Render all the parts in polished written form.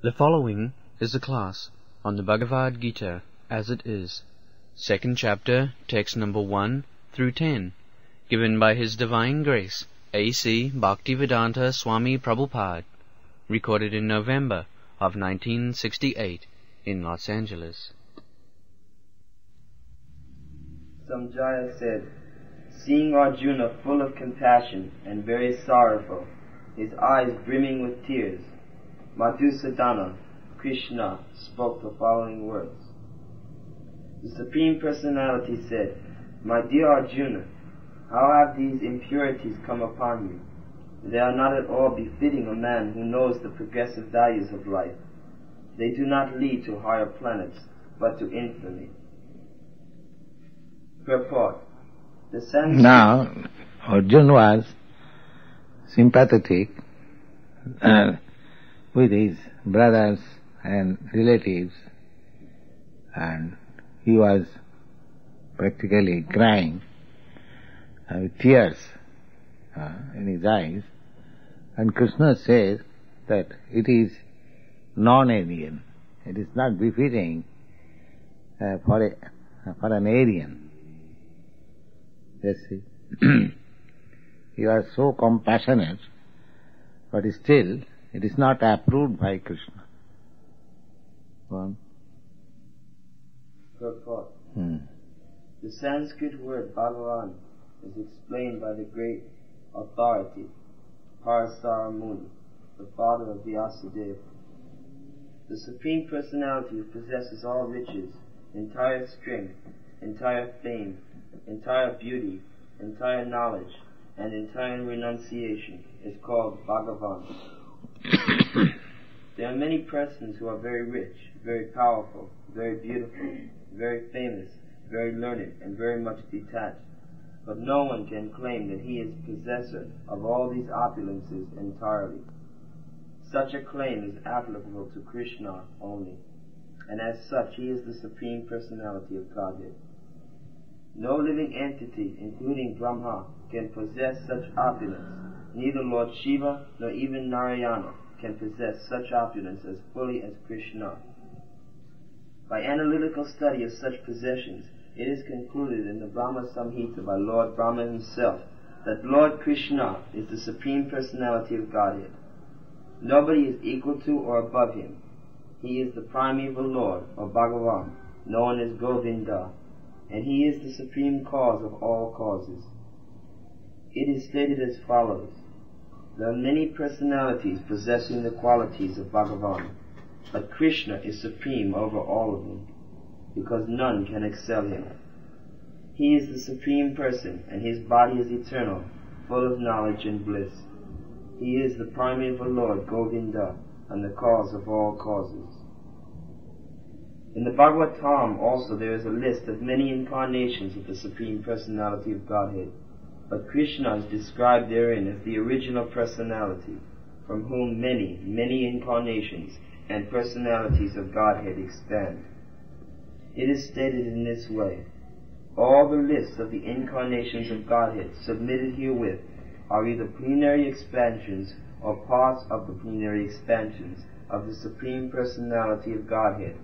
The following is a class on the Bhagavad Gita as it is, second chapter, text number 1 through 10, given by His Divine Grace, A.C. Bhaktivedanta Swami Prabhupada, recorded in November of 1968 in Los Angeles. Samjaya said, seeing Arjuna full of compassion and very sorrowful, his eyes brimming with tears, Madhusadana, Krishna, spoke the following words. The Supreme Personality said, my dear Arjuna, how have these impurities come upon you? They are not at all befitting a man who knows the progressive values of life. They do not lead to higher planets, but to infamy. Purport. Now, Arjuna was sympathetic with his brothers and relatives, and he was practically crying with tears in his eyes. And Krishna says that it is non-Aryan. It is not befitting for an Aryan. Yes, see. He was so compassionate, but still it is not approved by Krishna. Purport. The Sanskrit word Bhagavan is explained by the great authority, Parasara Muni, the father of Vyasadeva. The Supreme Personality who possesses all riches, entire strength, entire fame, entire beauty, entire knowledge, and entire renunciation is called Bhagavan. There are many persons who are very rich, very powerful, very beautiful, very famous, very learned, and very much detached. But no one can claim that he is possessor of all these opulences entirely. Such a claim is applicable to Krishna only, and as such he is the Supreme Personality of Godhead. No living entity, including Brahma, can possess such opulence. Neither Lord Shiva nor even Narayana can possess such opulence as fully as Krishna. By analytical study of such possessions, it is concluded in the Brahma Samhita by Lord Brahma himself that Lord Krishna is the Supreme Personality of Godhead. Nobody is equal to or above him. He is the primeval Lord, or Bhagavan, known as Govinda, and he is the supreme cause of all causes. It is stated as follows. There are many personalities possessing the qualities of Bhagavan, but Krishna is supreme over all of them, because none can excel him. He is the Supreme Person, and his body is eternal, full of knowledge and bliss. He is the primeval Lord, Govinda, and the cause of all causes. In the Bhagavatam also there is a list of many incarnations of the Supreme Personality of Godhead, but Krishna is described therein as the original personality, from whom many, many incarnations and personalities of Godhead expand. It is stated in this way. All the lists of the incarnations of Godhead submitted herewith are either plenary expansions or parts of the plenary expansions of the Supreme Personality of Godhead.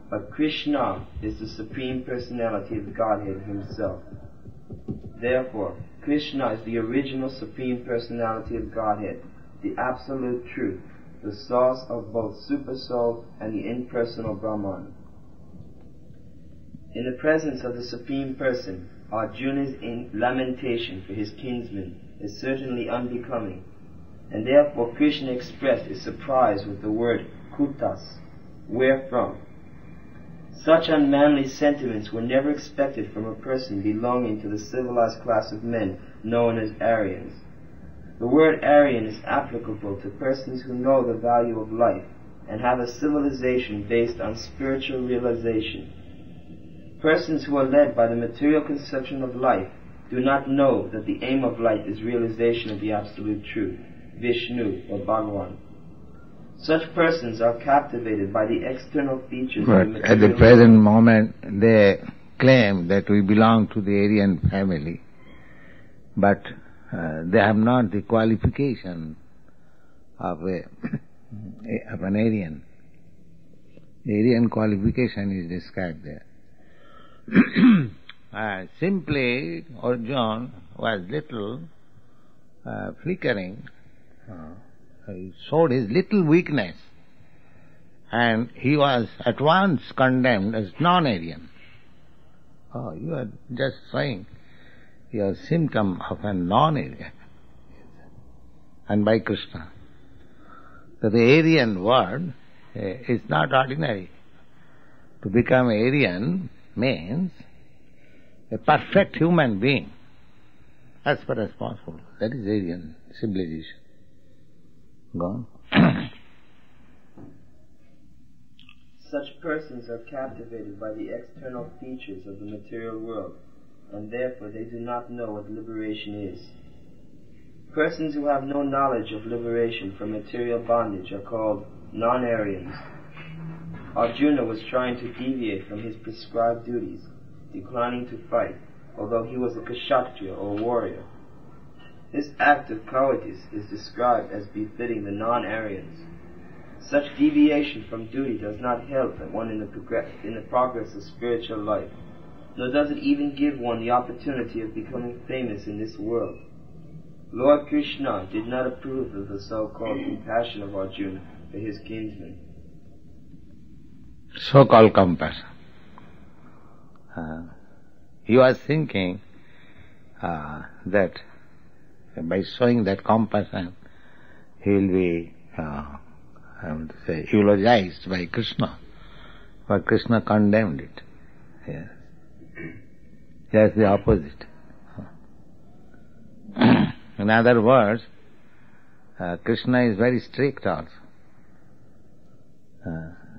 But Krishna is the Supreme Personality of Godhead himself. Therefore, Krishna is the original Supreme Personality of Godhead, the absolute truth, the source of both Supersoul and the impersonal Brahman. In the presence of the Supreme Person, Arjuna's lamentation for his kinsman is certainly unbecoming, and therefore Krishna expressed his surprise with the word kutas, wherefrom. Such unmanly sentiments were never expected from a person belonging to the civilized class of men known as Aryans. The word Aryan is applicable to persons who know the value of life and have a civilization based on spiritual realization. Persons who are led by the material conception of life do not know that the aim of life is realization of the absolute truth, Vishnu or Bhagavan. Such persons are captivated by the external features of the material. At the present moment, they claim that we belong to the Aryan family, but they have not the qualification of an Aryan. Aryan qualification is described there. Simply, Arjuna was little flickering. He showed his little weakness, and he was at once condemned as non-Aryan. Oh, you are just saying your symptom of a non-Aryan. And by Krishna. So the Aryan word is not ordinary. To become Aryan means a perfect human being, as far as possible. That is Aryan civilization. Go on. Such persons are captivated by the external features of the material world, and therefore they do not know what liberation is. Persons who have no knowledge of liberation from material bondage are called non-Aryans. Arjuna was trying to deviate from his prescribed duties, declining to fight, although he was a Kshatriya or warrior. This act of cowardice is described as befitting the non-Aryans. Such deviation from duty does not help one in the progress of spiritual life, nor does it even give one the opportunity of becoming famous in this world. Lord Krishna did not approve of the so-called compassion of Arjuna for his kinsman. So-called compassion. He was thinking that by showing that compassion, he will be, eulogized by Krishna. But Krishna condemned it. Yes. Just the opposite. In other words, Krishna is very strict also.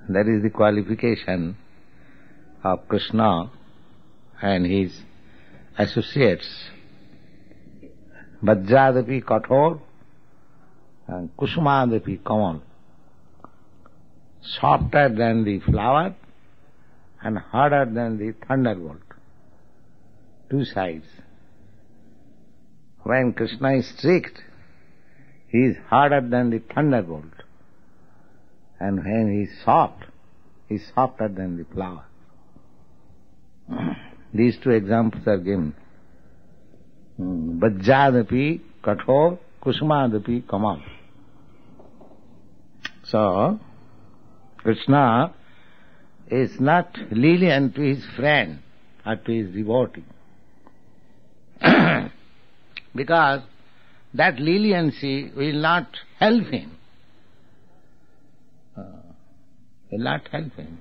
That is the qualification of Krishna and his associates. Vajradapi kathor and kusumadapi kamal. Softer than the flower and harder than the thunderbolt. Two sides. When Krishna is strict, he is harder than the thunderbolt. And when he is softer than the flower. These two examples are given. Vajradapi kathor, kusumadapi kamal. So, Krishna is not lenient to his friend or to his devotee. Because that leniency will not help him. Will not help him.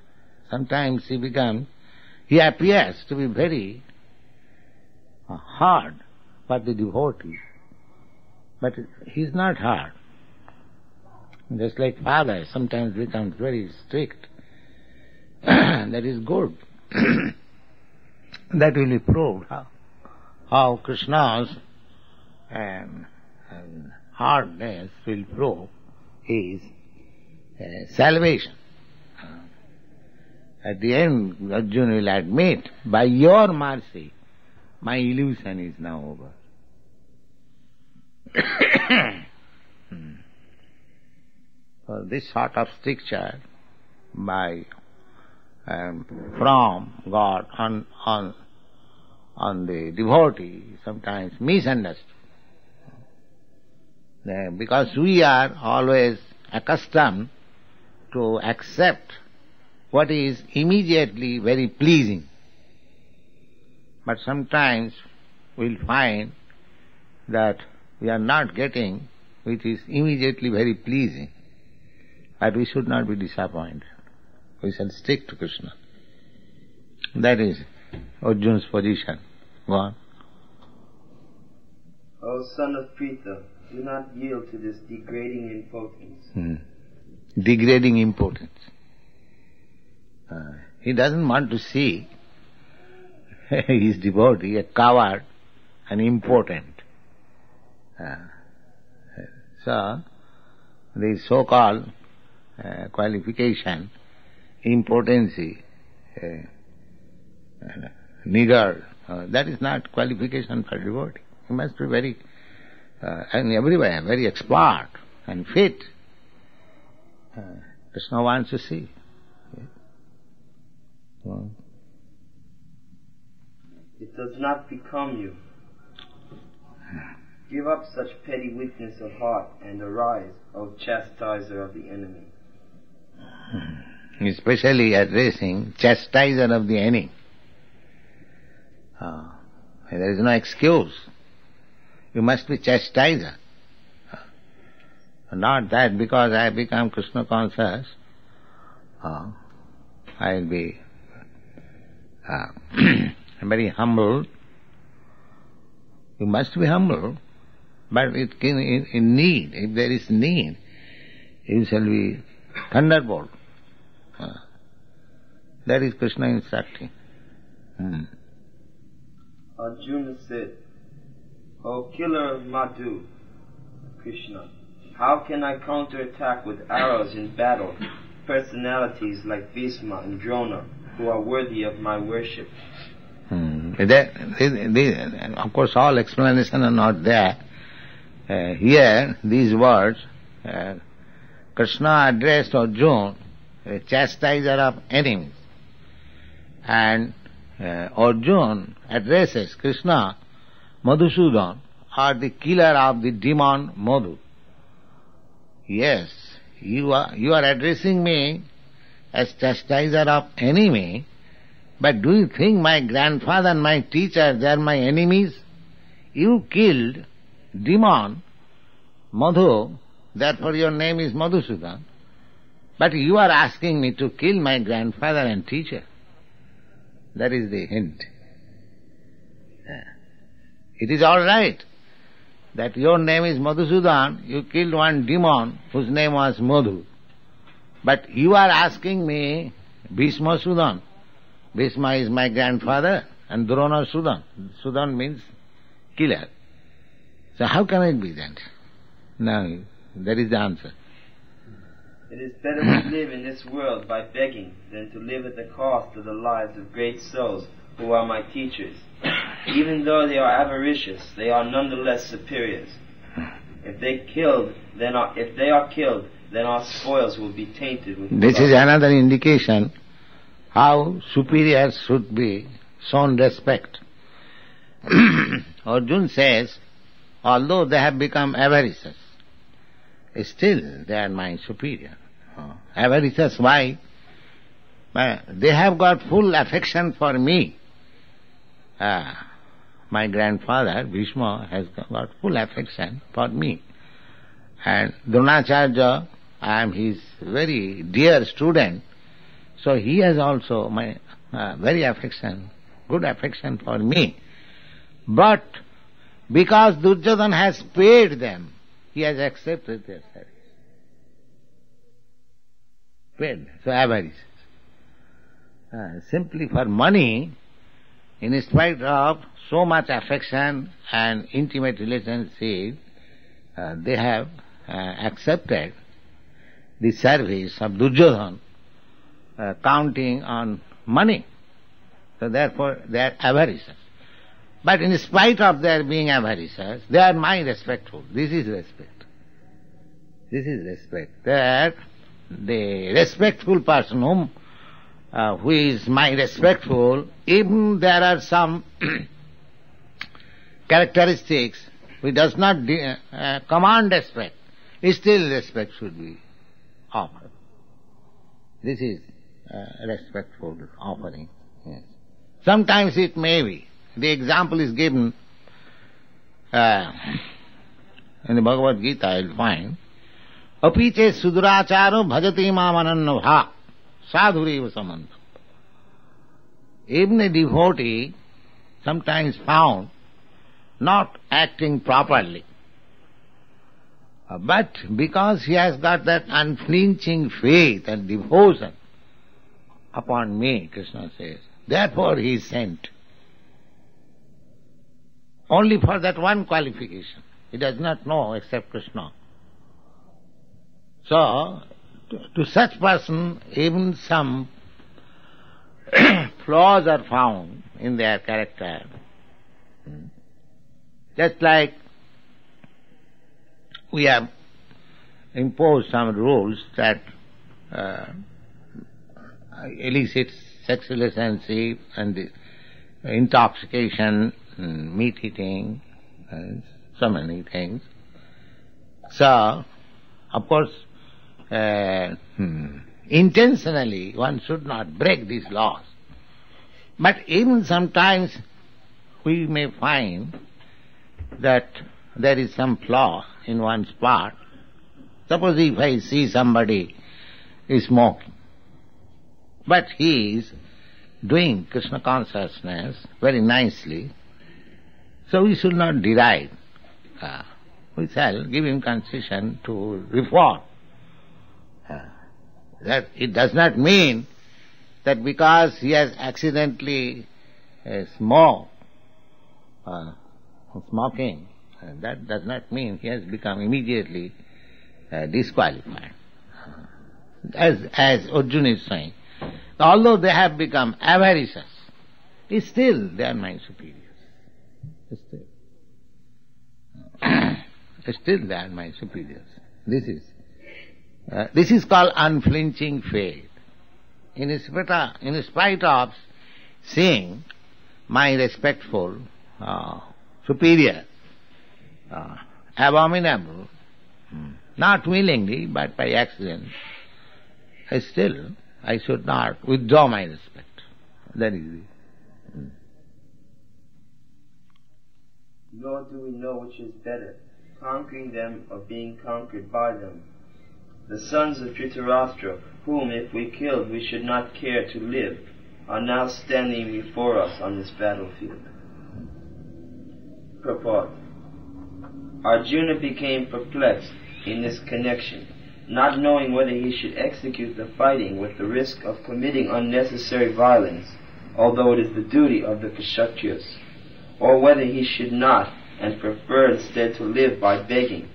Sometimes he appears to be very hard for the devotee, but he is not hard. Just like father sometimes becomes very strict. That is good. That will be proved how Krishna's hardness will prove his salvation. At the end, Arjuna will admit, by your mercy, my illusion is now over. So this sort of stricture from God on the devotee is sometimes misunderstood. Because we are always accustomed to accept what is immediately very pleasing. But sometimes we'll find that we are not getting which is immediately very pleasing. But we should not be disappointed. We shall stick to Krishna. That is Arjuna's position. Go on. O son of Pritha, do not yield to this degrading impotence. Degrading impotence. He doesn't want to see his devotee a coward and impotent. So, the so-called qualification, impotency, niggard, that is not qualification for devotee. He must be very, and everywhere, very expert and fit. Krishna wants to see. Well, it does not become you. Give up such petty weakness of heart and arise, O chastiser of the enemy. Especially addressing chastiser of the enemy. There is no excuse. You must be chastiser. Not that because I become Krishna conscious, I will be very humble. You must be humble, but it can, in need, if there is need, you shall be thunderbolt. That is Krishna instructing. Arjuna said, O killer of Madhu, Krishna, how can I counterattack with arrows in battle personalities like Bhishma and Drona who are worthy of my worship? Of course, all explanations are not there. Here, these words, Krishna addressed Arjuna, a chastiser of enemies, and Arjuna addresses Krishna, Madhusudan, or the killer of the demon Madhu. Yes, you are addressing me as chastiser of enemy, but do you think my grandfather and my teacher, they are my enemies? You killed demon Madhu, therefore your name is Madhusudan. But you are asking me to kill my grandfather and teacher. That is the hint. It is all right that your name is Madhusudan, you killed one demon whose name was Madhu. But you are asking me Bhishma Sudan. Bhishma is my grandfather and Drona Sudan. Sudan means killer. So how can it be that? Now, that is the answer. It is better to live in this world by begging than to live at the cost of the lives of great souls who are my teachers. Even though they are avaricious, they are nonetheless superiors. If they are killed, then our spoils will be tainted with blood. This is another indication how superiors should be shown respect. Arjuna says, although they have become avaricious, still they are my superior. Avaricious, why? They have got full affection for me. My grandfather, Bhishma, has got full affection for me. And Dronacharya, I am his very dear student, so he has also my very good affection for me. But because Duryodhana has paid them, he has accepted their service. Paid. So avarice. Simply for money, in spite of so much affection and intimate relationship, they have accepted the service of Duryodhana, counting on money. So therefore they are avaricious. But in spite of their being avaricious, they are my respectful. This is respect. This is respect. That the respectful person who is my respectful, even there are some characteristics which does not command respect, still respect should be offered. This is respectful offering. Yes. Sometimes it may be. The example is given in the Bhagavad Gita, I will find, Apiche suduracharo bhajati mamananna bha sadhureva samanta. Even a devotee sometimes found not acting properly. But because he has got that unflinching faith and devotion upon me, Krishna says, therefore he is sent. Only for that one qualification. He does not know except Krishna. So, to such person, even some flaws are found in their character. Just like we have imposed some rules that elicits sex relationship and the intoxication, meat eating, and so many things. So, of course, intentionally one should not break these laws. But even sometimes we may find that there is some flaw in one's part. Suppose if I see somebody is smoking, but he is doing Krishna consciousness very nicely, so we should not deride. We shall give him concession to reform. That it does not mean that because he has accidentally smoked, smoking, that does not mean he has become immediately disqualified. As Arjuna is saying, although they have become avaricious, still they are my superiors. Still they are my superiors. This is called unflinching faith. In spite of seeing my respectful superior abominable, not willingly but by accident, I should not withdraw my respect. That is it. Nor do we know which is better, conquering them or being conquered by them. The sons of Dhritarashtra, whom if we killed we should not care to live, are now standing before us on this battlefield. Purport. Arjuna became perplexed in this connection, not knowing whether he should execute the fighting with the risk of committing unnecessary violence, although it is the duty of the Kshatriyas, or whether he should not, and prefer instead to live by begging,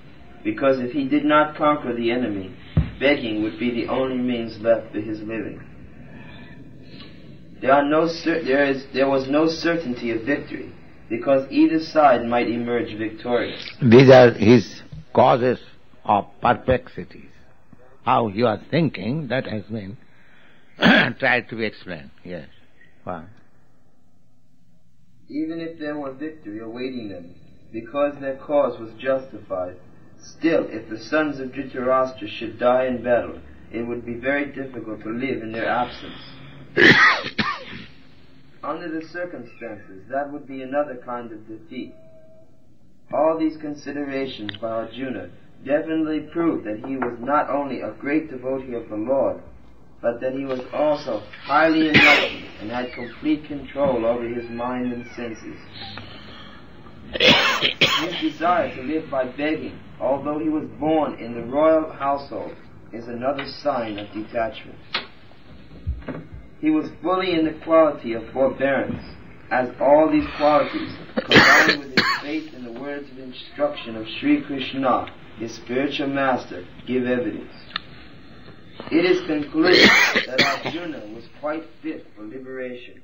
because if he did not conquer the enemy, begging would be the only means left for his living. There was no certainty of victory, because either side might emerge victorious. These are his causes of perplexities. How he was thinking, that has been tried to be explained. Yes. Wow. Even if there were victory awaiting them, because their cause was justified, still, if the sons of Dhritarashtra should die in battle, it would be very difficult to live in their absence. Under the circumstances, that would be another kind of defeat. All these considerations by Arjuna definitely prove that he was not only a great devotee of the Lord, but that he was also highly enlightened and had complete control over his mind and senses. His desire to live by begging, although he was born in the royal household, is another sign of detachment. He was fully in the quality of forbearance, as all these qualities, combined with his faith in the words of instruction of Sri Krishna, his spiritual master, give evidence. It is concluded that Arjuna was quite fit for liberation.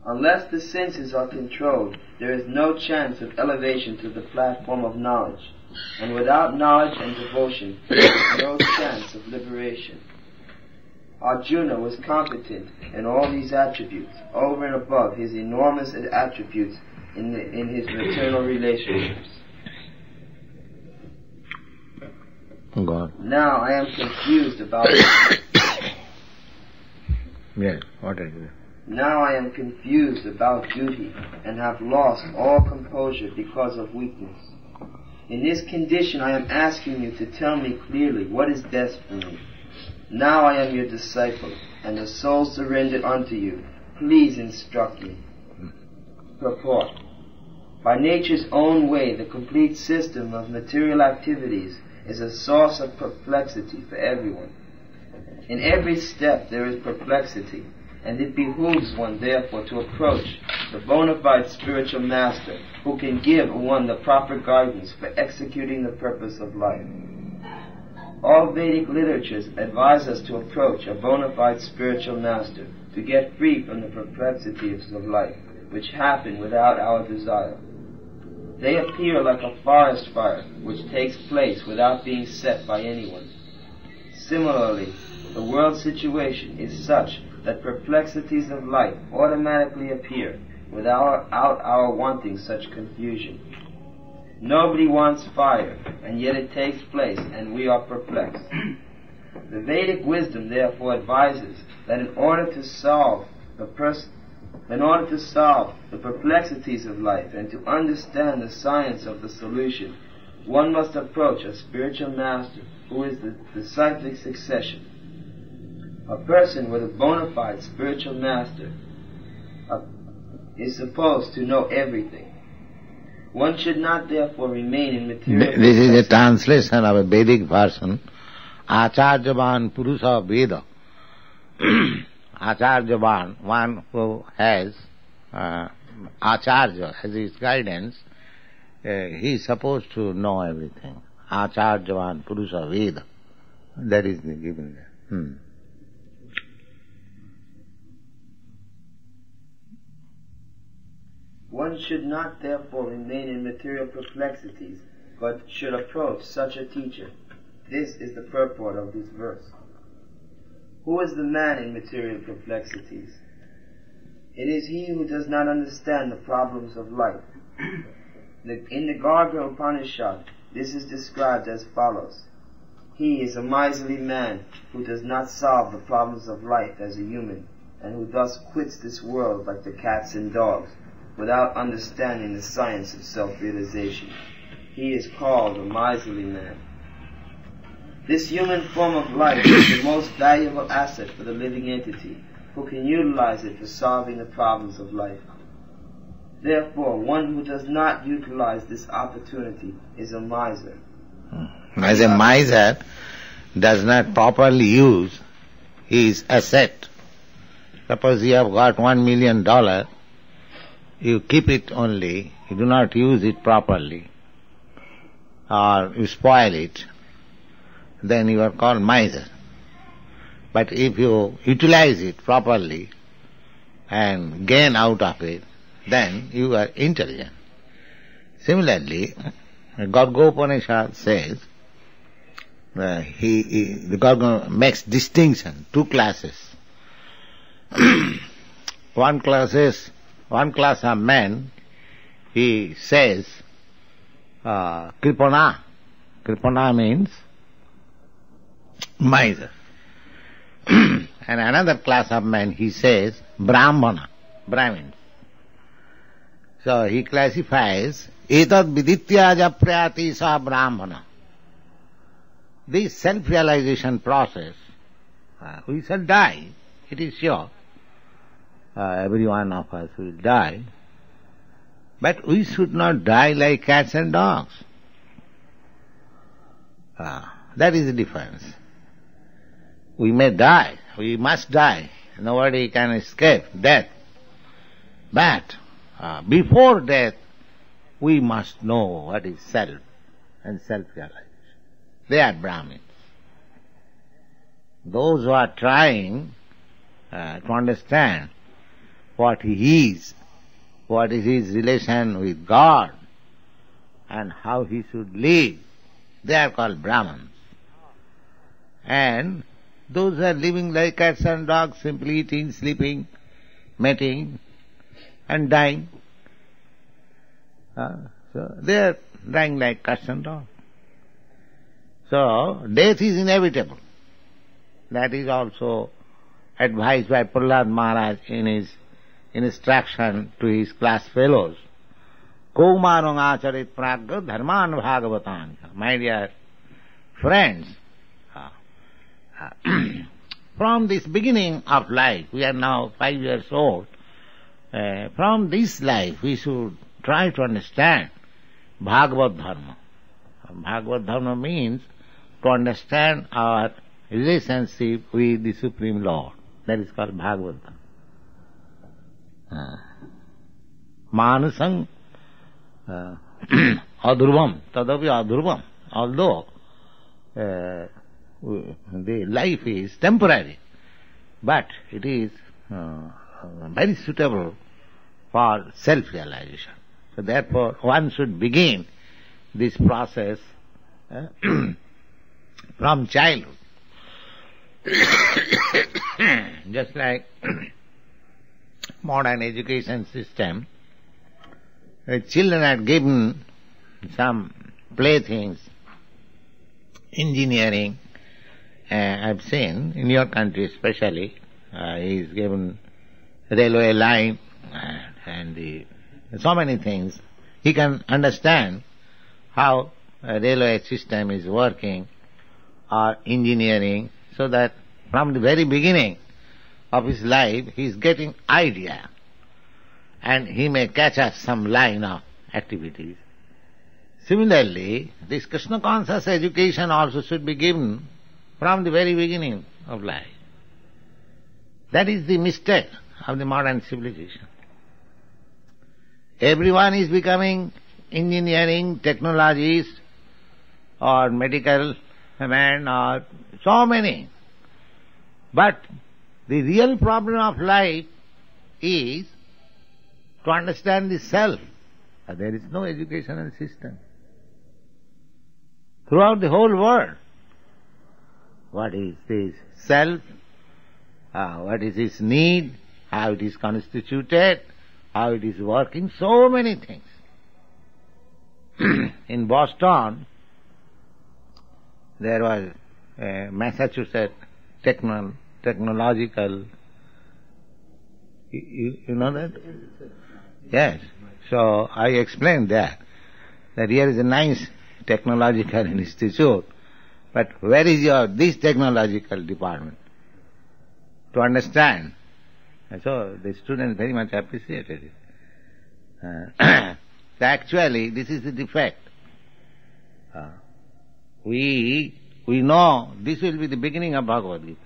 Unless the senses are controlled, there is no chance of elevation to the platform of knowledge, and without knowledge and devotion, there is no chance of liberation. Arjuna was competent in all these attributes, over and above his enormous attributes in his maternal relationships. God. Now I am confused about Yes, what is it? Now I am confused about duty, and have lost all composure because of weakness. In this condition I am asking you to tell me clearly what is best for me. Now I am your disciple, and the soul surrendered unto you. Please instruct me. Purport. By nature's own way, the complete system of material activities is a source of perplexity for everyone. In every step there is perplexity, and it behooves one therefore to approach the bona fide spiritual master who can give one the proper guidance for executing the purpose of life. All Vedic literatures advise us to approach a bona fide spiritual master to get free from the perplexities of life, which happen without our desire. They appear like a forest fire, which takes place without being set by anyone. Similarly, the world situation is such that perplexities of life automatically appear without our wanting such confusion. Nobody wants fire, and yet it takes place, and we are perplexed. The Vedic wisdom therefore advises that in order to solve the perplexities of life and to understand the science of the solution, one must approach a spiritual master who is the cyclic succession. A person with a bona fide spiritual master is supposed to know everything. One should not therefore remain in material... This is a translation of a Vedic version. Acharyavan Purusha Veda. Acharyavan, one who has Acharya as his guidance, he is supposed to know everything. Acharyavan Purusha Veda. That is given there. One should not therefore remain in material perplexities, but should approach such a teacher. This is the purport of this verse. Who is the man in material perplexities? It is he who does not understand the problems of life. In the Garga Upanishad, this is described as follows. He is a miserly man who does not solve the problems of life as a human, and who thus quits this world like the cats and dogs, without understanding the science of self-realization. He is called a miserly man. This human form of life is the most valuable asset for the living entity, who can utilize it for solving the problems of life. Therefore, one who does not utilize this opportunity is a miser. As a miser does not properly use his asset. Suppose you have got $1 million, you keep it only, you do not use it properly, or you spoil it, then you are called miser. But if you utilize it properly and gain out of it, then you are intelligent. Similarly, Garga Upanishad says, the Garga makes distinction, two classes. One class of men, he says, Kripana. Kripana means miser. And another class of men, he says, Brahmana, Brahmins. So he classifies, Etad viditya japrayati sa Brahmana. This self-realization process, we shall die, it is sure. Every one of us will die. But we should not die like cats and dogs. That is the difference. We may die, we must die. Nobody can escape death. But before death, we must know what is self and self-realization. They are Brahmins. Those who are trying to understand what he is, what is his relation with God, and how he should live, they are called Brahmins. And those who are living like cats and dogs, simply eating, sleeping, mating, and dying, so they are dying like cats and dogs. So, death is inevitable. That is also advised by Prahlad Maharaj in his instruction to his class fellows. Kaumarang acharit pragya dharman bhagavatan. My dear friends, from this beginning of life, we are now 5 years old, from this life we should try to understand Bhagavad Dharma. Bhagavad Dharma means to understand our relationship with the Supreme Lord. That is called Bhagavad Dharma. Manasang adhurvam, tadapi adhurvam. Although the life is temporary, but it is very suitable for self-realization. So therefore, one should begin this process from childhood. just like modern education system, children are given some playthings, engineering. I've seen in your country especially, he is given railway line and so many things. He can understand how a railway system is working or engineering, so that from the very beginning of his life he is getting idea and he may catch up some line of activities. Similarly, this Krishna conscious education also should be given from the very beginning of life. That is the mistake of the modern civilization. Everyone is becoming engineering, technologist, or medical man, or so many. But the real problem of life is to understand the self. There is no educational system throughout the whole world. What is this self? What is its need? How it is constituted? How it is working? So many things. In Boston, there was a Massachusetts technological, you know that? Yes. So I explained that here is a nice technological institute, but where is this technological department? To understand. And so the students very much appreciated it. So actually, this is the defect. We know this will be the beginning of Bhagavad Gita,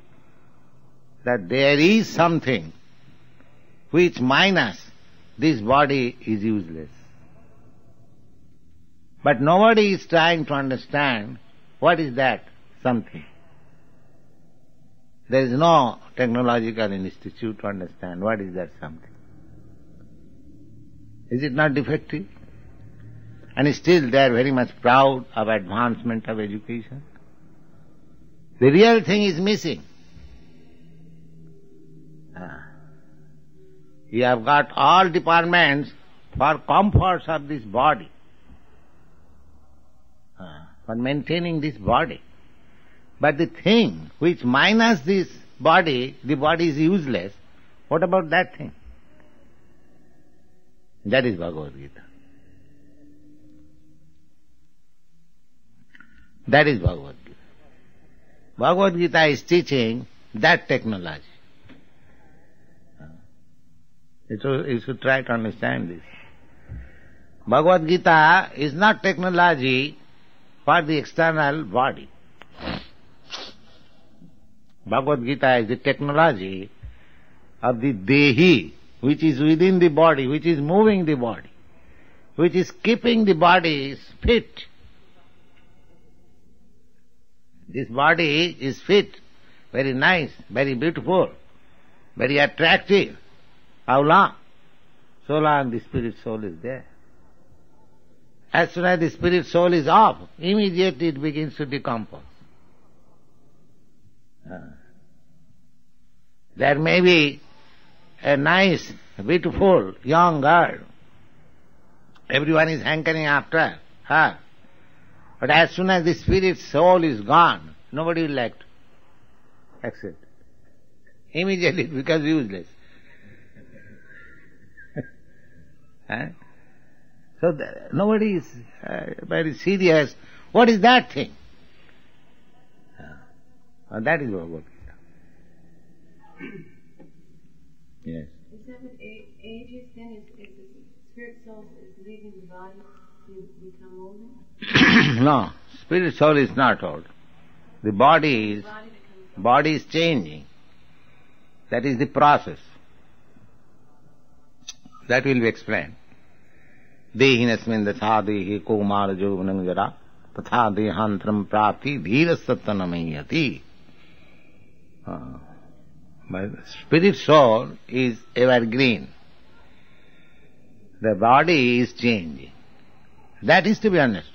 that there is something which minus this body is useless. But nobody is trying to understand what is that something. There is no technological institute to understand what is that something. Is it not defective? And still they are very much proud of advancement of education. The real thing is missing. You have got all departments for comforts of this body, for maintaining this body. But the thing which minus this body, the body is useless, what about that thing? That is Bhagavad Gita. That is Bhagavad Gita. Bhagavad Gita is teaching that technology. You should try to understand this. Bhagavad Gita is not technology for the external body. Bhagavad Gita is the technology of the Dehi, which is within the body, which is moving the body, which is keeping the body fit. This body is fit, very nice, very beautiful, very attractive. How long? So long the spirit soul is there. As soon as the spirit soul is off, immediately it begins to decompose. There may be a nice, beautiful young girl. Everyone is hankering after her. But as soon as the spirit soul is gone, nobody will like to accept. Immediately it becomes useless. So nobody is very serious. What is that thing? That is Bhagavad Gita. Yes. Is that what ages then? If the spirit soul is leaving the body, you become older? No, spirit soul is not old. The body is changing. That is the process. That will be explained. Dehinasmin datha dehi kumara jovanam jara tatha dehantram prapti dhira sattanamayati. But spirit soul is evergreen. The body is changing. That is to be understood.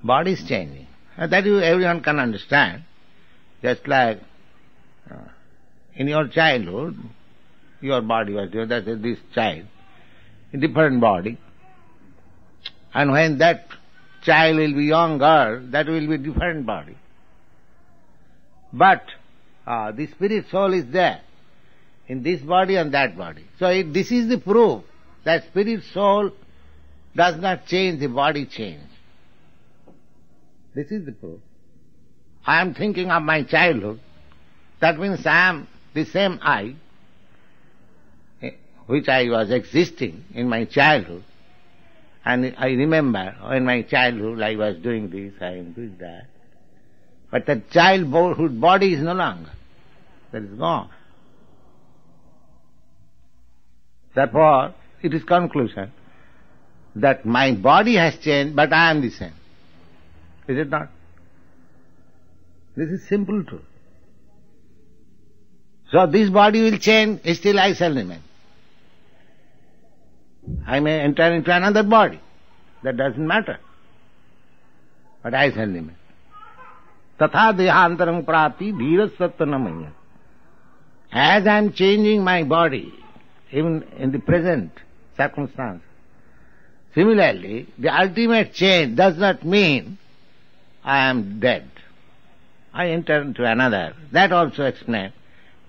Body is changing. That everyone can understand. Just like In your childhood, your body was there, that is this child, a different body. And when that child will be younger, that will be different body. But the spirit soul is there, in this body and that body. So this is the proof that spirit soul does not change, the body change. This is the proof. I am thinking of my childhood. That means I am the same I, which I was existing in my childhood. And I remember in my childhood I was doing this, I am doing that. But the childhood body is no longer. That is gone. Therefore, it is conclusion that my body has changed, but I am the same. Is it not? This is simple truth. So this body will change, still I shall remain. I may enter into another body. That doesn't matter. But I shall remain. Tatha dehantaram prati dhirasattvanamaya. As I am changing my body, even in the present circumstance, similarly, the ultimate change does not mean I am dead. I enter into another. That also explains.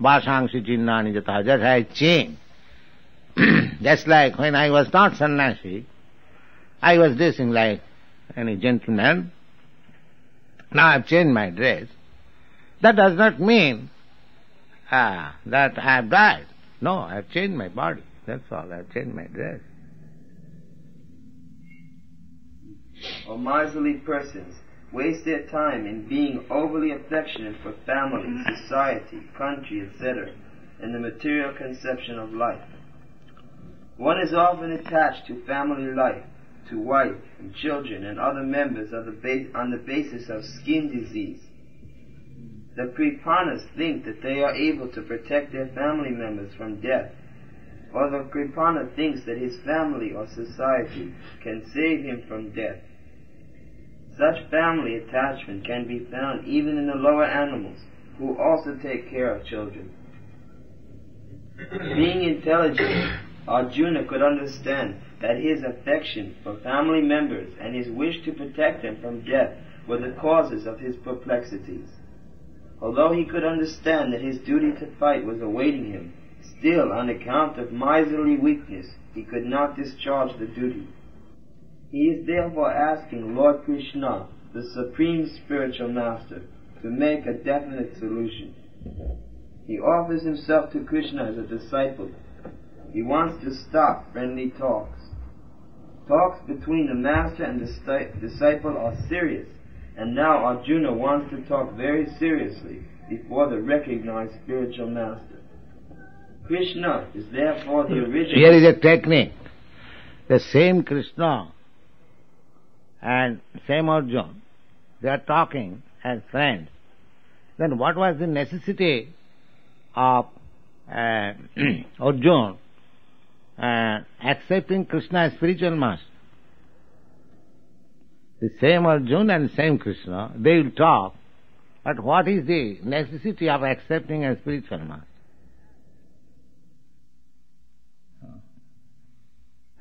Vasangsi chinnani jatha. Just I change. Just like when I was not sannyasi, I was dressing like any gentleman. Now I have changed my dress. That does not mean that I have died. No, I have changed my body. That's all. I have changed my dress. Or miserly persons waste their time in being overly affectionate for family, society, country, etc., and the material conception of life. One is often attached to family life, to wife and children and other members of on the basis of skin disease. The Kripanas think that they are able to protect their family members from death, or the Kripana thinks that his family or society can save him from death. Such family attachment can be found even in the lower animals, who also take care of children. Being intelligent, Arjuna could understand that his affection for family members and his wish to protect them from death were the causes of his perplexities. Although he could understand that his duty to fight was awaiting him, still, on account of miserly weakness, he could not discharge the duty. He is therefore asking Lord Krishna, the Supreme Spiritual Master, to make a definite solution. He offers himself to Krishna as a disciple. He wants to stop friendly talks. Talks between the Master and the disciple are serious, and now Arjuna wants to talk very seriously before the recognized spiritual Master. Krishna is therefore the original... Here is a technique. The same Krishna and same Arjuna, they are talking as friends. Then what was the necessity of Arjuna accepting Krishna as spiritual master? The same Arjuna and same Krishna, they will talk, but what is the necessity of accepting a spiritual master?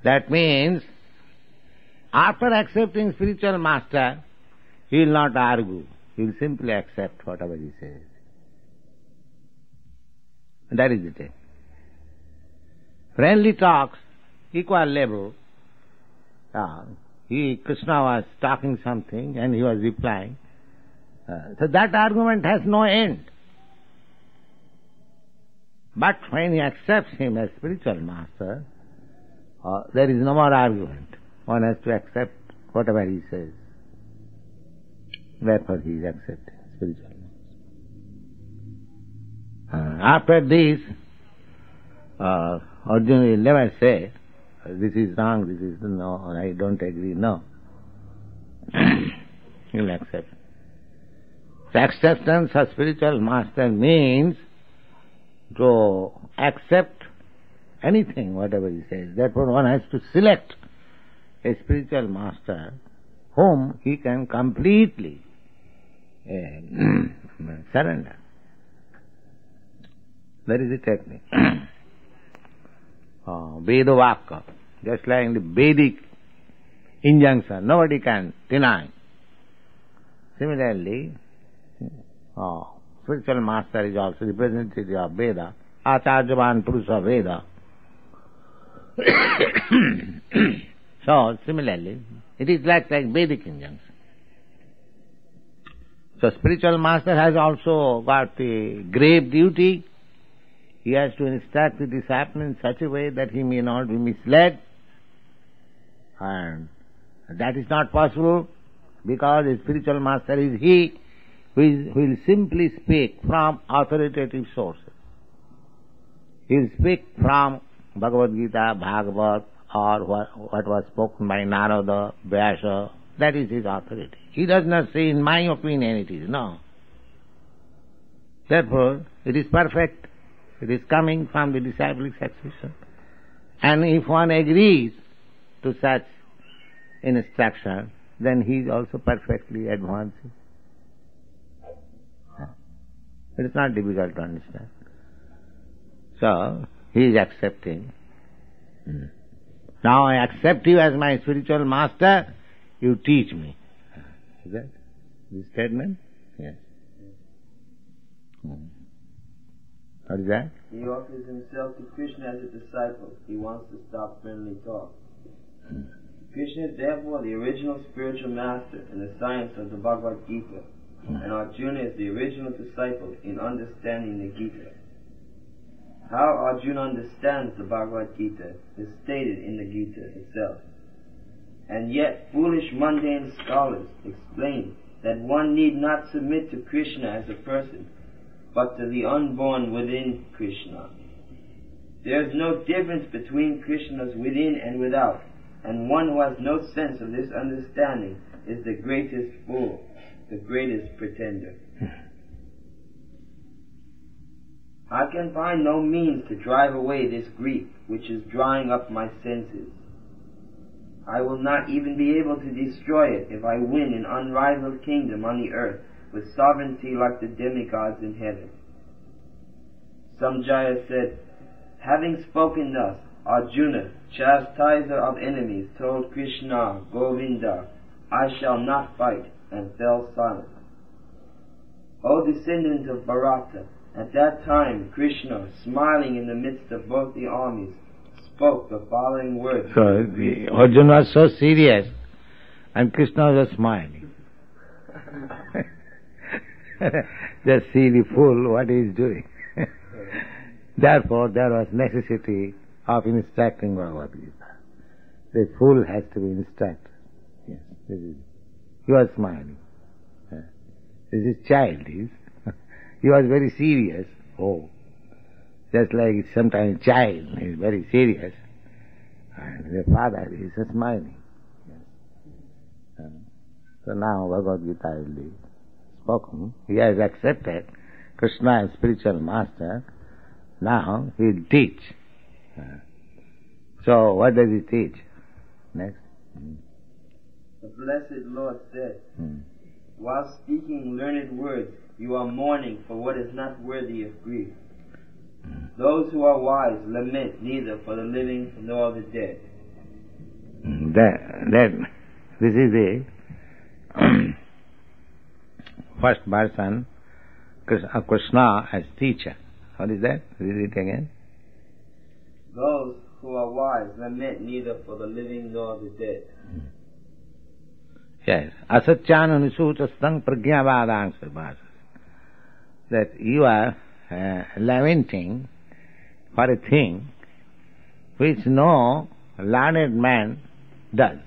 That means, after accepting spiritual master, he will not argue. He will simply accept whatever he says. That is the thing. Friendly talks, equal level. Krishna was talking something and he was replying. So that argument has no end. But when he accepts him as spiritual master, there is no more argument. One has to accept whatever he says. Therefore he is accepted spiritual master. After this, Arjuna will never say, this is wrong, this is no, I don't agree, no. He will accept. The acceptance of spiritual master means to accept anything, whatever he says. Therefore one has to select a spiritual master whom he can completely surrender. That is the technique. Veda Vakka, just like the Vedic injunction, nobody can deny. Similarly, spiritual master is also representative of Veda, Acharyavan Purusha Veda. So, similarly, it is like Vedic injunction. So, spiritual master has also got the grave duty. He has to instruct the disciple in such a way that he may not be misled. And that is not possible because a spiritual master is he who will simply speak from authoritative sources. He will speak from Bhagavad Gita, Bhagavat, or what was spoken by Narada, Vyasa. That is his authority. He does not say, in my opinion it is. No. Therefore, it is perfect. It is coming from the disciplic succession. And if one agrees to such instruction, then he is also perfectly advancing. It is not difficult to understand. So, he is accepting. Now I accept you as my spiritual master, you teach me. Is that the statement? Yes. What is that? He offers himself to Krishna as a disciple. He wants to stop friendly talk. Krishna is therefore the original spiritual master in the science of the Bhagavad Gita, and Arjuna is the original disciple in understanding the Gita. How Arjuna understands the Bhagavad Gita is stated in the Gita itself. And yet foolish mundane scholars explain that one need not submit to Krishna as a person, but to the unborn within Krishna. There is no difference between Krishna's within and without, and one who has no sense of this understanding is the greatest fool, the greatest pretender. I can find no means to drive away this grief which is drying up my senses. I will not even be able to destroy it if I win an unrivaled kingdom on the earth with sovereignty like the demigods in heaven. Samjaya said, having spoken thus, Arjuna, chastiser of enemies, told Krishna, Govinda, I shall not fight, and fell silent. O descendant of Bharata, at that time Krishna, smiling in the midst of both the armies, spoke the following words. So Arjuna was so serious and Krishna was smiling. Just see the fool what he is doing. Therefore there was necessity of instructing Bhagavad Gita. The fool has to be instructed. Yes, this is. He was smiling. This is child. He was very serious. Oh, just like sometimes child is very serious, and the father is smiling. So now Bhagavad Gita will be spoken. He has accepted Krishna as spiritual master. Now he will teach. So what does he teach? Next. The blessed Lord said, while speaking learned words, you are mourning for what is not worthy of grief. Those who are wise lament neither for the living nor the dead. This is the first version of Krishna as teacher. What is that? Read it again. Those who are wise lament neither for the living nor the dead. Yes. Asatyan anusutasthang pragyavadang sarvasas. That you are lamenting for a thing which no learned man does.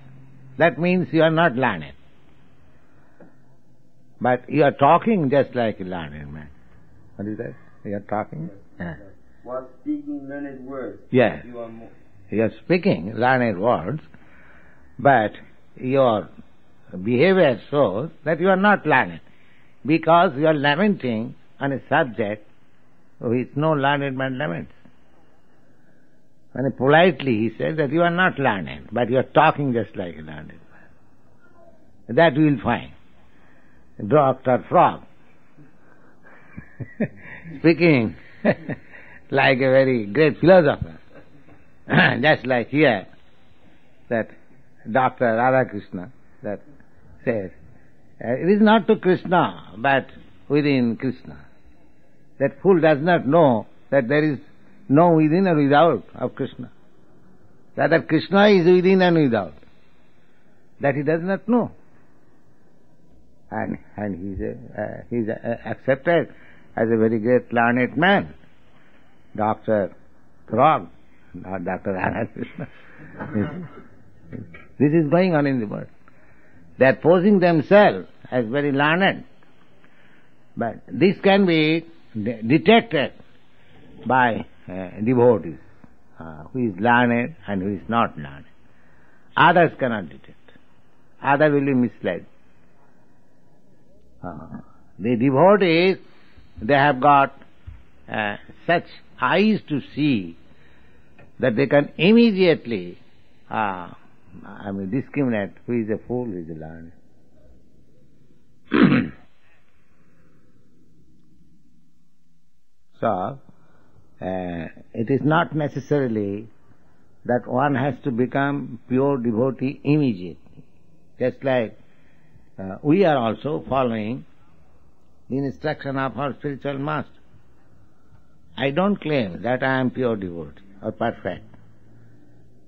That means you are not learned. But you are talking just like a learned man. What is that? You are talking? Yes. While speaking learned words, yes. You are speaking learned words, but your behavior shows that you are not learned, because you are lamenting on a subject which no learned man laments. And politely he said that you are not learned, but you are talking just like a learned man. That we will find. Dr. Frog speaking like a very great philosopher. Just like here, that Dr. Radhakrishna that says, it is not to Krishna, but within Krishna. That fool does not know that there is no within or without of Krishna. Rather, Krishna is within and without. That he does not know. And he is accepted as a very great learned man. Dr. Frog, not Dr. Radhakrishna. This is going on in the world. They are posing themselves as very learned. But this can be detected by devotees, who is learned and who is not learned. Others cannot detect. Others will be misled. The devotees, they have got such eyes to see that they can immediately discriminate who is a fool, who is a learned. So, it is not necessarily that one has to become pure devotee immediately. Just like we are also following the instruction of our spiritual master. I don't claim that I am pure devotee or perfect.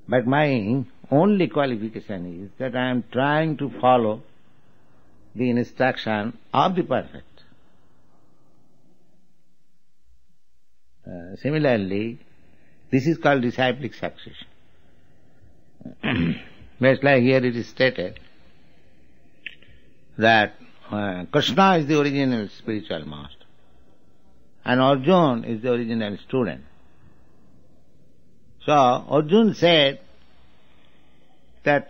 But my only qualification is that I am trying to follow the instruction of the perfect. Similarly, this is called disciplic succession. Just like here it is stated that Krishna is the original spiritual master and Arjuna is the original student. So Arjuna said that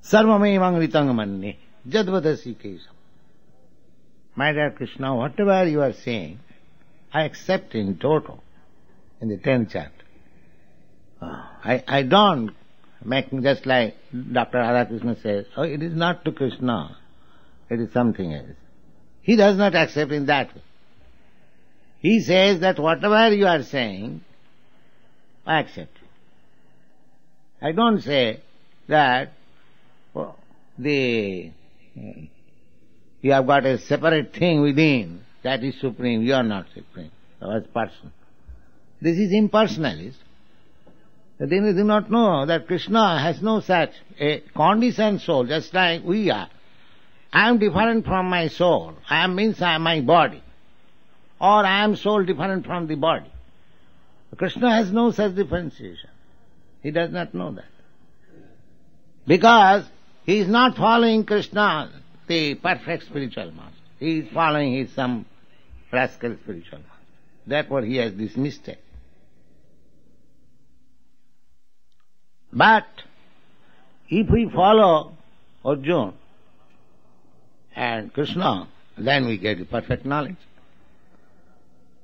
sarvamevang ritang manne jadvadasi kesam. My dear Krishna, whatever you are saying, I accept in total, in the 10th chapter. I don't make just like Dr. Radhakrishna says, oh, it is not to Krishna, it is something else. He does not accept in that way. He says that whatever you are saying, I accept. I don't say that you have got a separate thing within, that is supreme, you are not supreme, as person. This is impersonalist. They do not know that Krishna has no such a conditioned soul, just like we are. I am different from my soul. I means I am my body. Or I am soul different from the body. Krishna has no such differentiation. He does not know that. Because he is not following Krishna, the perfect spiritual master. He is following some rascal spiritual master. Therefore he has this mistake. But if we follow Arjuna and Krishna, then we get the perfect knowledge.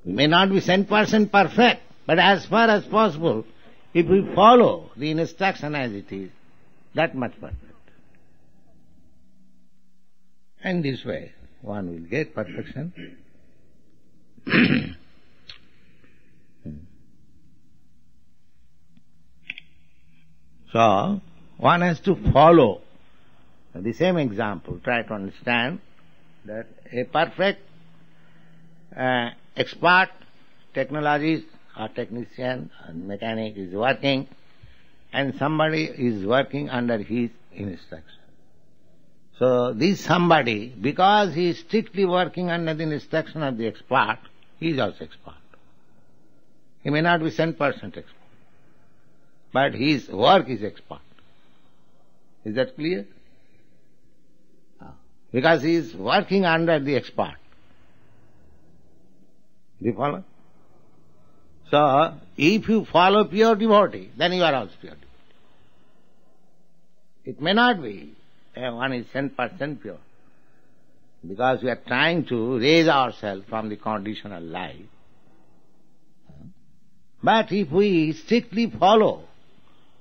We may not be 10% perfect, but as far as possible, if we follow the instruction as it is, that much perfect. And this way, one will get perfection. So, one has to follow the same example, try to understand that a perfect expert technologist or technician or mechanic is working and somebody is working under his instruction. So this somebody, because he is strictly working under the instruction of the expert, he is also expert. He may not be 10% expert, but his work is expert. Is that clear? Because he is working under the expert. Do you follow? So, if you follow pure devotee, then you are also pure devotee. It may not be one is 10% pure, because we are trying to raise ourselves from the conditional life. But if we strictly follow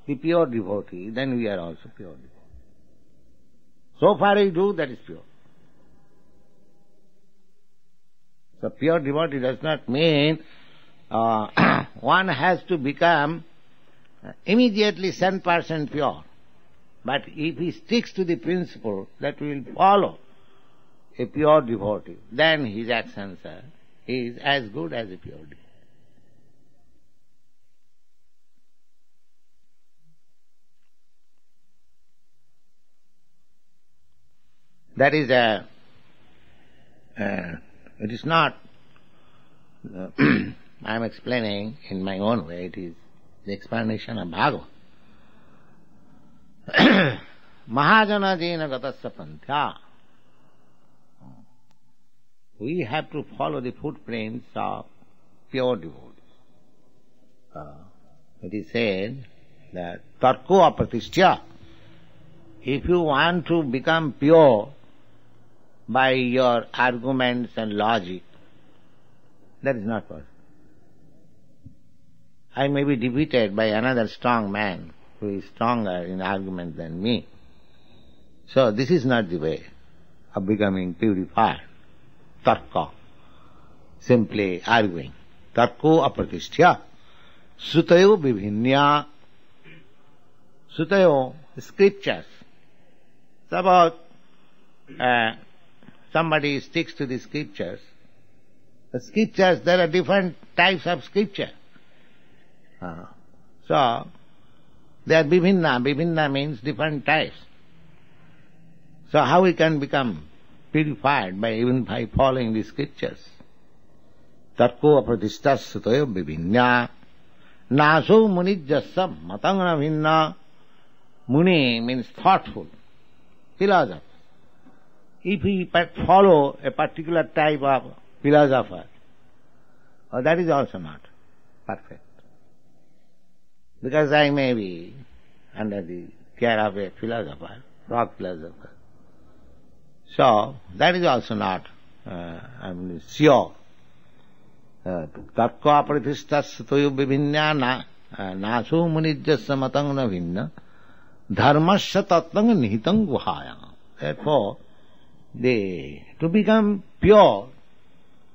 the pure devotee, then we are also pure devotee. So far we do, that is pure. So pure devotee does not mean one has to become immediately 100% pure. But if he sticks to the principle that we will follow a pure devotee, then his actions is as good as a pure devotee. That is it is not, I am explaining in my own way, it is the explanation of Bhagavad. Mahajana jena gatasya panthya. We have to follow the footprints of pure devotees. It is said that tarko apratishya. If you want to become pure by your arguments and logic, that is not possible. I may be defeated by another strong man who is stronger in argument than me. So this is not the way of becoming purified. Tarka, simply arguing. Tarko apratishya. Sutayo vibhinya. Sutayo, scriptures. Suppose somebody sticks to the scriptures. The scriptures, there are different types of scripture. So, they are bibhinna. Bibhinna means different types. So how we can become purified even by following the scriptures? Tarko apratishta sutayo bibhinya. Naso munijjasa matangana bhinna. Muni means thoughtful, philosopher. If we follow a particular type of philosopher, that is also not perfect. Because I may be under the care of a philosopher, rock philosopher. So, that is also not sure. Tarko apratishtas toyo bibhinya naso munijjasa matangana bhinna dharmasya tattang nihitam guhayam. Therefore, to become pure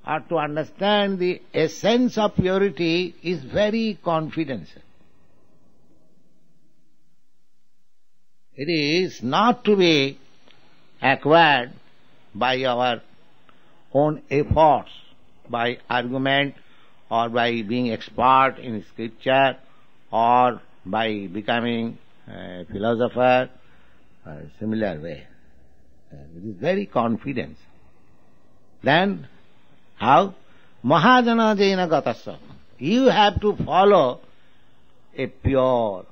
or to understand the essence of purity is very confidential. It is not to be acquired by our own efforts, by argument, or by being expert in scripture, or by becoming a philosopher, similar way. It is very confident. Then, how? Mahajana jena gatasya. You have to follow a pure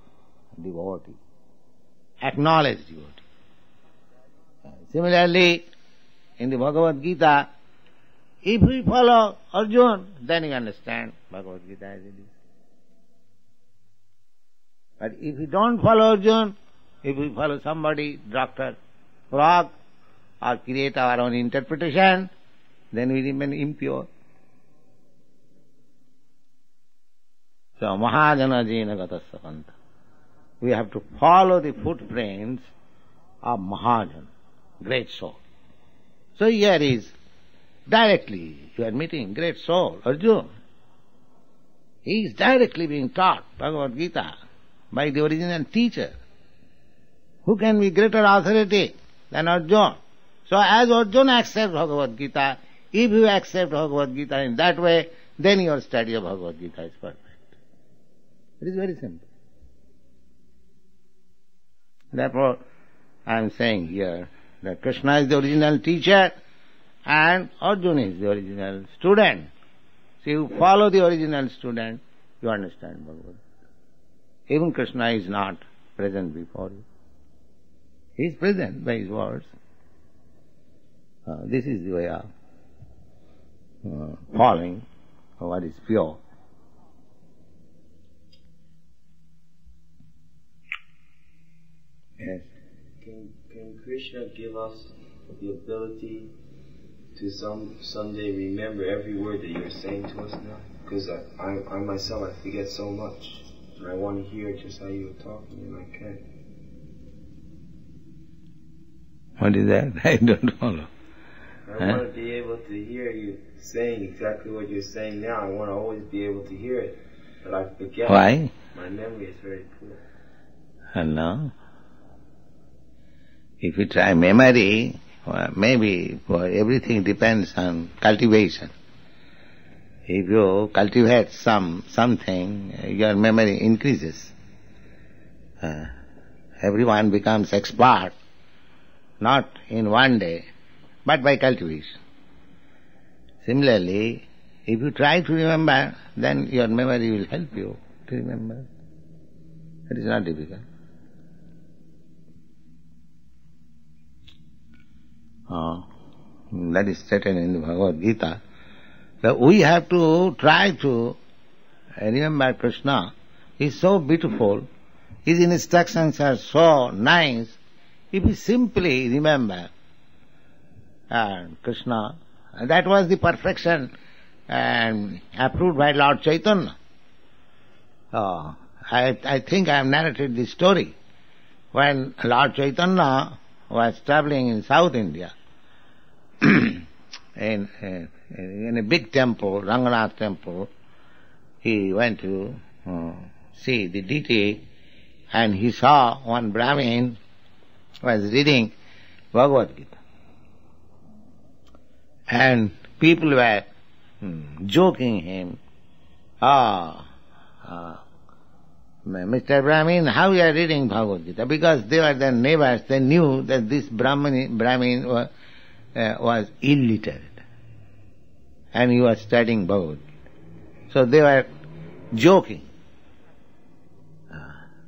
devotee, acknowledged devotee. Similarly, in the Bhagavad Gita, if we follow Arjuna, then you understand Bhagavad Gita as it is. But if we don't follow Arjuna, if we follow somebody, Dr. Frog, or create our own interpretation, then we remain impure. So, Mahajana jena gatasya pantha. We have to follow the footprints of Mahajana, great soul. So here is directly you are meeting great soul, Arjuna. He is directly being taught Bhagavad Gita by the original teacher. Who can be greater authority than Arjuna? So as Arjuna accepts Bhagavad Gita, if you accept Bhagavad Gita in that way, then your study of Bhagavad Gita is perfect. It is very simple. Therefore, I am saying here that Krishna is the original teacher and Arjuna is the original student. So you follow the original student, you understand Bhagavad Gita. Even Krishna is not present before you. He is present by his words. This is the way of following what is pure. Yes. Can Krishna give us the ability to someday remember every word that you're saying to us now? Because I myself, I forget so much. And I want to hear just how you're talking, and I can't. What is that? I don't follow. I want to be able to hear you saying exactly what you're saying now. I want to always be able to hear it, but I forget. Why? My memory is very poor. No. If you try memory, maybe everything depends on cultivation. If you cultivate something, your memory increases. Everyone becomes expert, not in one day, but by cultivation. Similarly, if you try to remember, then your memory will help you to remember. It is not difficult. That is stated in the Bhagavad Gita. That we have to try to remember Krishna. He is so beautiful. His instructions are so nice. If we simply remember Krishna, that was the perfection approved by Lord Chaitanya. I think I have narrated this story. When Lord Chaitanya was traveling in South India, in a big temple, Ranganath temple, he went to see the deity, and he saw one Brahmin was reading Bhagavad Gita. And people were joking him, Mr. Brahmin, how you are reading Bhagavad Gita? Because they were their neighbors, they knew that this Brahmin was illiterate. And he was studying Bhagavad Gita. So they were joking.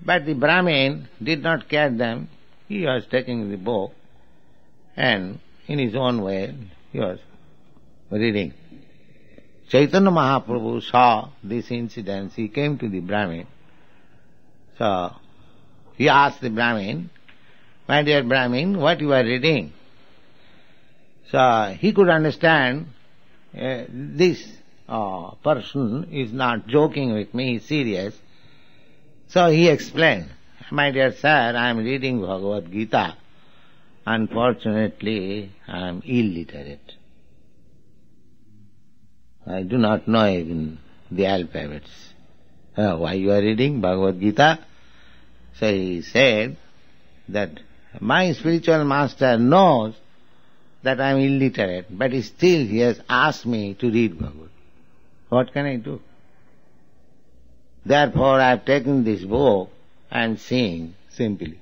But the Brahmin did not care them. He was taking the book and in his own way he was reading. Chaitanya Mahaprabhu saw this incident. He came to the Brahmin. So he asked the Brahmin, "My dear Brahmin, what you are reading?" So he could understand this person is not joking with me, he is serious. So he explained, "My dear sir, I am reading Bhagavad Gita. Unfortunately, I am illiterate. I do not know even the alphabets." "Why you are reading Bhagavad Gita?" So he said that my spiritual master knows that I am illiterate, but still he has asked me to read Bhagavad Gita. What can I do? Therefore I have taken this book and seeing simply.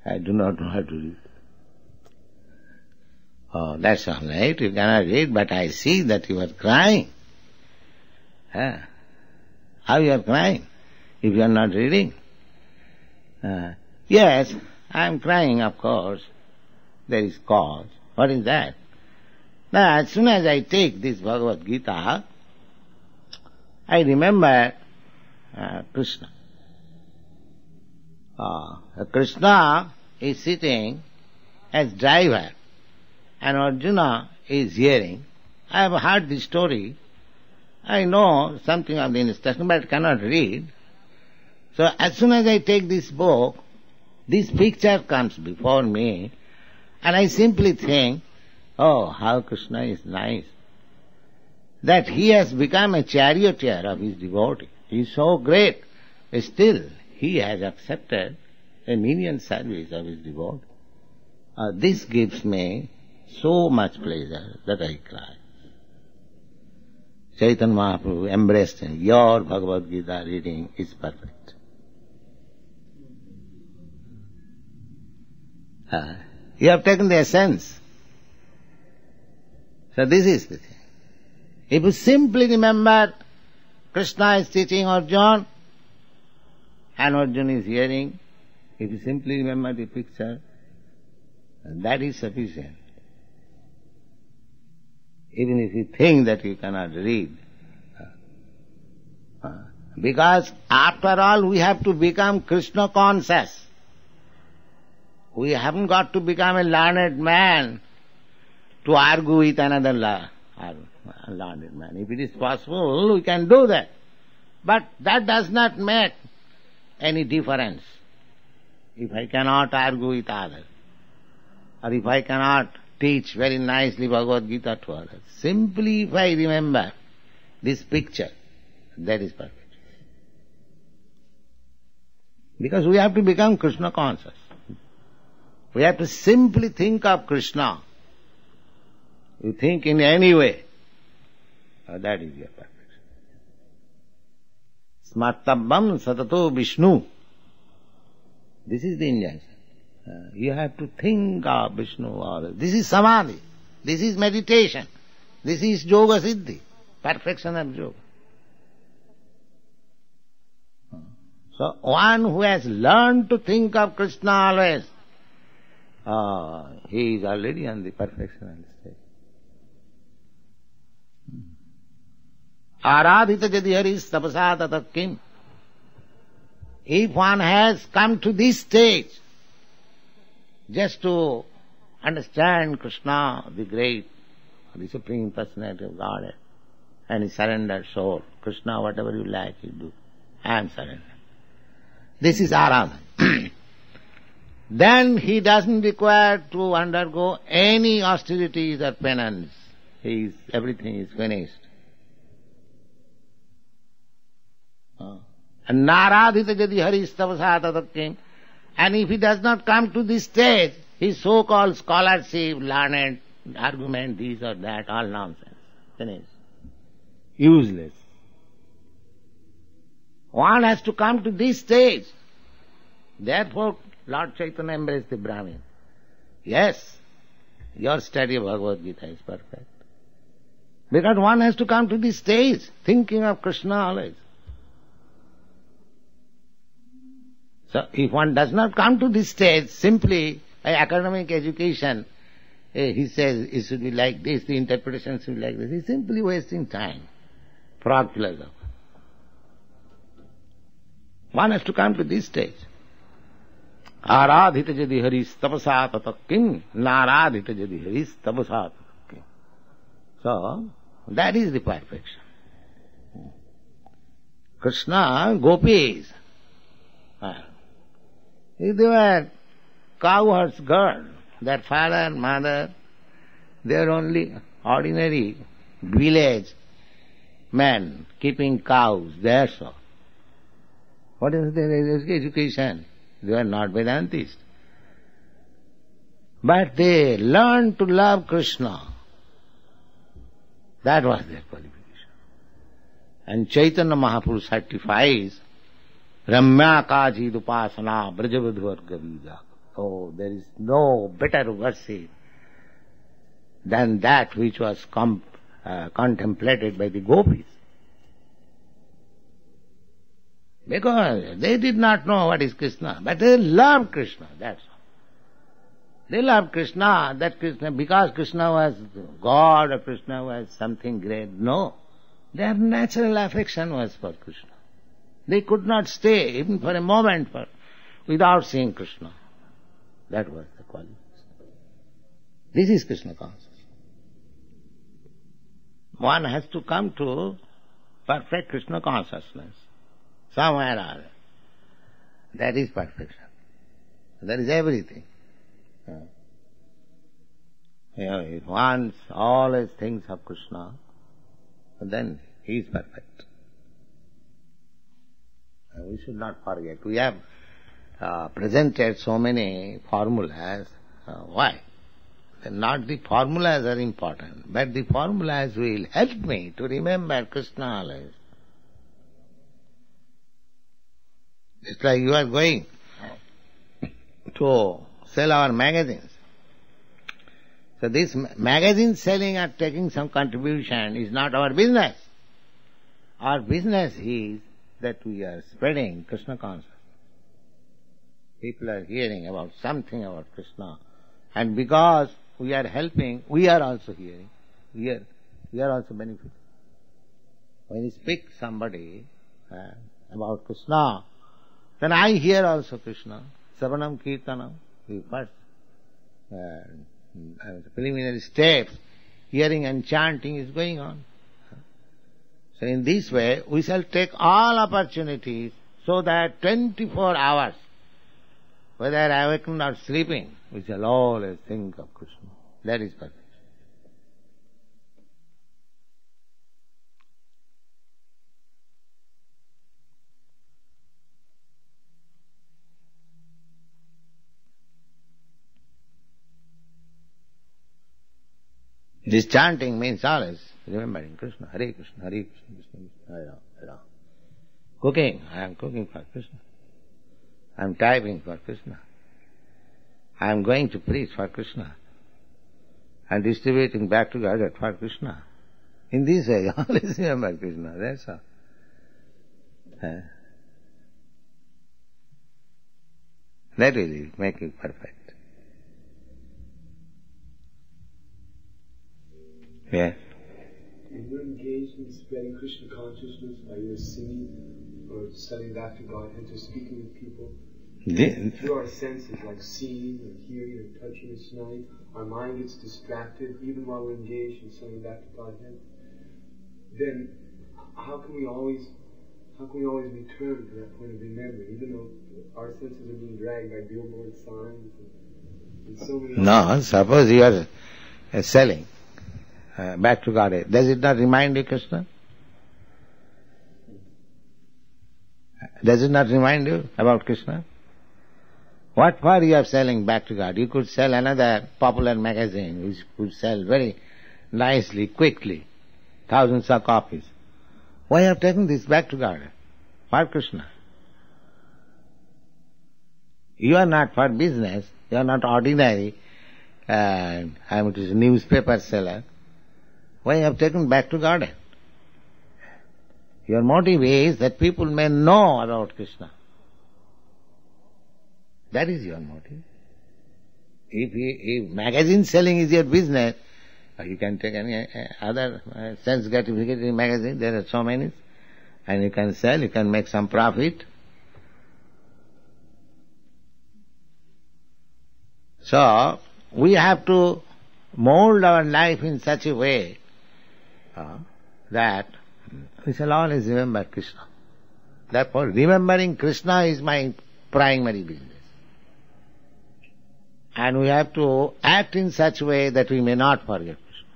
I do not know how to read. "Oh, that's all right, you cannot read, but I see that you are crying." How you are crying if you are not reading? "Yes, I am crying, of course. There is cause." "What is that?" "Now, as soon as I take this Bhagavad Gita, I remember Krishna. Krishna is sitting as driver and Arjuna is hearing. I have heard this story. I know something of the instruction but cannot read. So as soon as I take this book, this picture comes before me and I simply think, oh, how Krishna is nice. That he has become a charioteer of his devotee. He is so great. Still, he has accepted a menial service of his devotee. This gives me so much pleasure that I cry. Chaitanya Mahaprabhu embraced him. Your Bhagavad Gita reading is perfect. You have taken the essence. So this is the thing. If you simply remember Krishna is teaching Arjuna and Arjuna is hearing, if you simply remember the picture, that is sufficient. Even if you think that you cannot read. Because after all we have to become Krishna conscious. We haven't got to become a learned man to argue with another learned man. If it is possible, we can do that. But that does not make any difference. If I cannot argue with others, or if I cannot teach very nicely Bhagavad Gita to others. Simply if I remember this picture, that is perfect. Because we have to become Krishna conscious. We have to simply think of Krishna. You think in any way, that is your perfection. Smartabam satato Vishnu. This is the injunction. You have to think of Vishnu always. This is samadhi. This is meditation. This is yoga siddhi. Perfection of yoga. So one who has learned to think of Krishna always, he is already on the perfection stage. Aradhita jadi haris tapasa tatat kim. If one has come to this stage, just to understand Krishna, the great, the Supreme Personality of Godhead, and his surrendered soul, Krishna, whatever you like, you do. I am surrendered. This is Aradhana. Then he doesn't require to undergo any austerities or penance. Everything is finished. And Naradhita jadi haristavasa tatakim. And if he does not come to this stage, his so-called scholarship, learned, argument, this or that, all nonsense. Finished. Useless. One has to come to this stage. Therefore, Lord Chaitanya embraced the Brahmin. Yes, your study of Bhagavad Gita is perfect. Because one has to come to this stage, thinking of Krishna always. So, if one does not come to this stage, simply by academic education, he says it should be like this, the interpretation should be like this. He's simply wasting time. Frog philosopher. One has to come to this stage. Aradhita jadi haris tapasa tatakim, naradhita jadi haris tapasa tatakim. So, that is the perfection. Krishna, gopis, if they were cowherds girl, their father and mother, they are only ordinary village men keeping cows, that's all. What is their education? They are not Vedantists. But they learned to love Krishna. That was their qualification. And Chaitanya Mahaprabhu certifies, Ramya Kaji Dupasana Brajavadhuvar Gavija. Oh, there is no better worship than that which was contemplated by the gopis. Because they did not know what is Krishna, but they loved Krishna, that's all. They loved Krishna, because Krishna was God or Krishna was something great. No, their natural affection was for Krishna. They could not stay even for a moment without seeing Krishna. That was the quality. This is Krishna consciousness. One has to come to perfect Krishna consciousness. Somewhere or other. That is perfection. That is everything. If one always thinks of Krishna, then he is perfect. We should not forget. We have presented so many formulas. Why? Not the formulas are important, but the formulas will help me to remember Krishna always. It's like you are going to sell our magazines. So this magazine selling or taking some contribution is not our business. Our business is that we are spreading Krishna consciousness. People are hearing about something about Krishna. And because we are helping, we are also hearing. We are also benefiting. When you speak somebody about Krishna, then I hear also Krishna. Savanam Kirtanam, the first preliminary steps, hearing and chanting is going on. So in this way, we shall take all opportunities so that 24 hours, whether awakened or sleeping, we shall always think of Krishna. That is perfection. This chanting means always remembering Krishna, Hare Krishna, Hare Krishna, Krishna Krishna, Hare Ram, Hare Ram. Cooking, I am cooking for Krishna. I am typing for Krishna. I am going to preach for Krishna. I am distributing back to God for Krishna. In this way, always remember Krishna, that's all. That will make you perfect. Yes. When you're engaged in spreading Krishna consciousness by either singing or studying back to Godhead or speaking with people, through our senses like seeing or hearing or touching or smelling, our mind gets distracted even while we're engaged in studying back to Godhead, then how can we always return to that point of remembering, even though our senses are being dragged by billboard signs and so many... No, suppose you are selling back to Godhead. Does it not remind you Krishna? Does it not remind you about Krishna? What for you are selling back to God? You could sell another popular magazine which could sell very nicely, quickly, thousands of copies. Why have taken this back to God? For Krishna. You are not for business, you are not ordinary, I am a newspaper seller. Why have taken back to Godhead? Your motive is that people may know about Krishna. That is your motive. If magazine selling is your business, you can take any other sense gratification magazine, there are so many, and you can sell, you can make some profit. So, we have to mold our life in such a way that we shall always remember Krishna. Therefore, remembering Krishna is my primary business. And we have to act in such a way that we may not forget Krishna.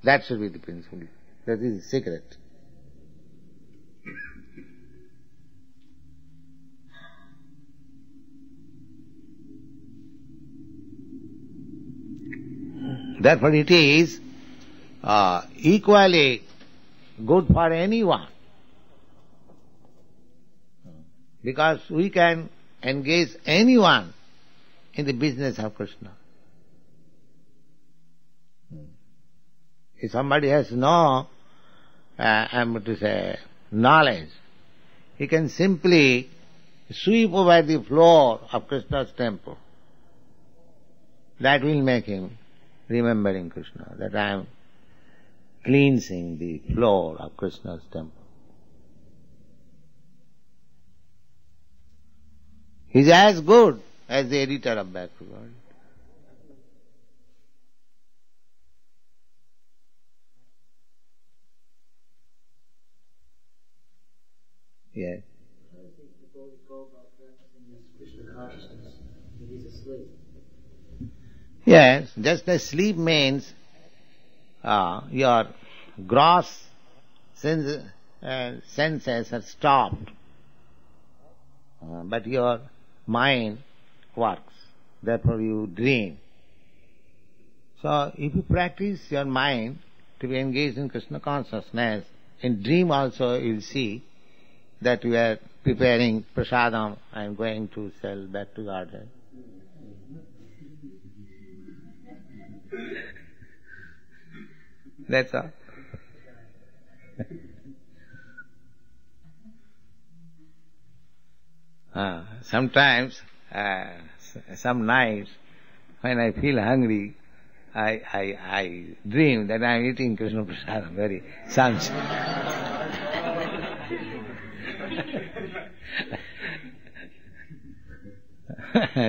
That should be the principle. That is the secret. Therefore it is equally good for anyone, because we can engage anyone in the business of Krishna. If somebody has no, knowledge, he can simply sweep over the floor of Krishna's temple. That will make him remembering Krishna, that I am cleansing the floor of Krishna's temple. He is as good as the editor of Back to God. Yes. How do you think the devotee go about practicing this Krishna consciousness if he's asleep? Yes, just as sleep means your gross senses are stopped, but your mind works. Therefore you dream. So if you practice your mind to be engaged in Krishna consciousness, in dream also you will see that you are preparing prasadam and going to sell back to Godhead. That's all. Sometimes, some nights, when I feel hungry, I dream that I am eating Krishna Prasadam, very sumptuous.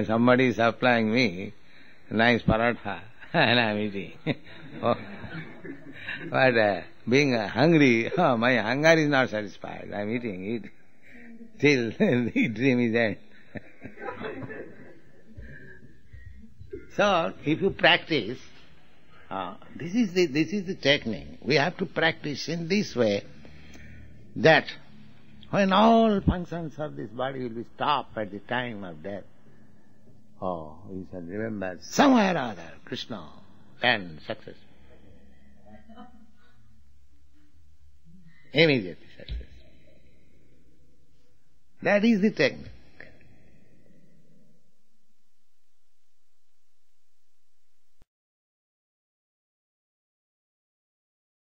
Somebody is supplying me nice paratha, and I am eating. But being hungry, my hunger is not satisfied. I am eating till the dream is end. So, if you practice, this is the technique. We have to practice in this way that when all functions of this body will be stopped at the time of death, we shall remember somewhere or other Krishna and success. Immediately success. That is the technique.